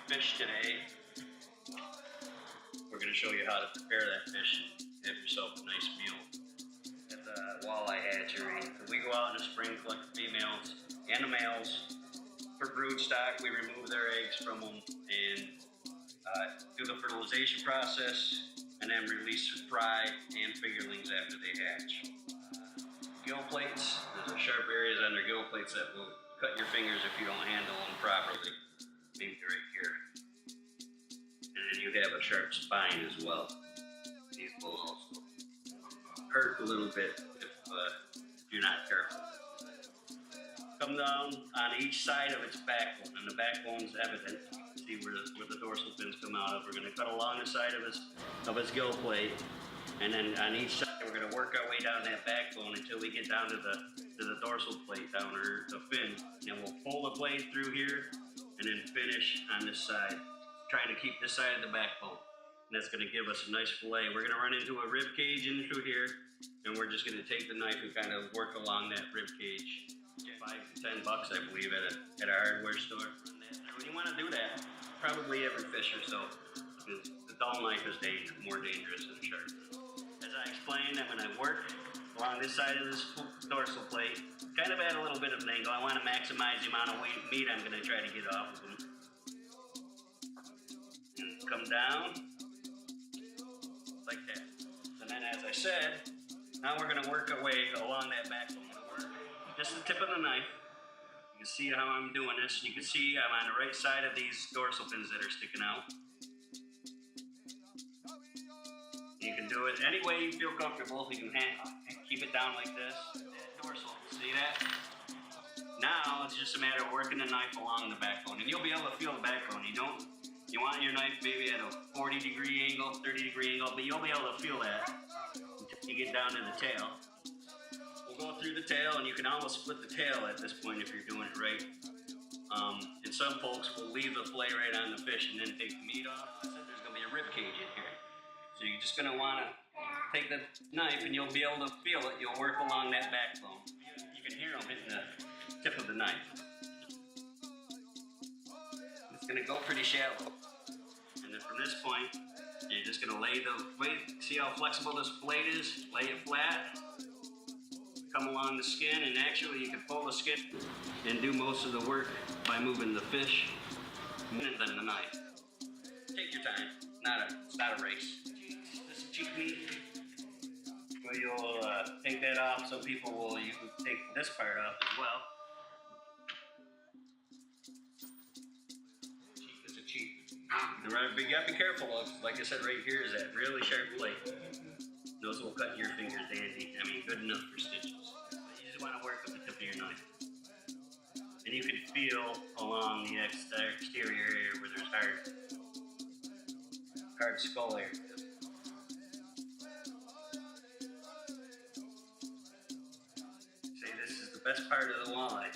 fish today. We're going to show you how to prepare that fish and have yourself a nice meal at the walleye hatchery. We go out in the spring, collect the females and the males. For brood stock, we remove their eggs from them and do the fertilization process, and then release fry and fingerlings after they hatch. Gill plates, there's sharp areas on their gill plates that will cut your fingers if you don't handle them properly. Maybe right here. And then you have a sharp spine as well. These will also hurt a little bit if you're not careful. Come down on each side of its backbone, and the backbone's evident. You can see where the dorsal fins come out of. We're going to cut along the side of its gill plate, and then on each side we're going to work our way down that backbone until we get down to the dorsal plate down, or the fin, and we'll pull the blade through here and then finish on this side, trying to keep this side of the backbone. And that's going to give us a nice fillet. We're going to run into a rib cage in through here, and we're just going to take the knife and kind of work along that rib cage. $5 to $10, I believe, at a hardware store. When you want to do that, probably every fish or so, because the dull knife is more dangerous than the sharp. As I explained, I'm going to work along this side of this dorsal plate, kind of add a little bit of an angle. I want to maximize the amount of meat I'm going to try to get off of them. And come down like that. And then, as I said, now we're going to work our way along that backbone. Just the tip of the knife. You can see how I'm doing this. You can see I'm on the right side of these dorsal fins that are sticking out. You can do it any way you feel comfortable. You can keep it down like this. Dorsal, see that? Now it's just a matter of working the knife along the backbone, and you'll be able to feel the backbone. You want your knife maybe at a 40-degree angle, 30-degree angle, but you'll be able to feel that until you get down to the tail. Go through the tail, and you can almost split the tail at this point if you're doing it right. And some folks will leave the fillet right on the fish and then take the meat off. I said there's going to be a rib cage in here. So you're just going to want to take the knife, and you'll be able to feel it. You'll work along that backbone. You can hear them hitting the tip of the knife. It's going to go pretty shallow. And then from this point, you're just going to lay the blade. See how flexible this blade is? Lay it flat. Come along the skin, and actually you can pull the skin and do most of the work by moving the fish and then the knife. Take your time. It's not a race. This is cheap meat. So you'll take that off. Some people will even take this part off as well. Cheap is a cheap. You got to be careful of, like I said, right here is that really sharp blade. Those will cut your fingers dandy. I mean, good enough for stitches. But you just want to work with the tip of your knife. And you can feel along the exterior area where there's hard skull area. See, this is the best part of the walleye.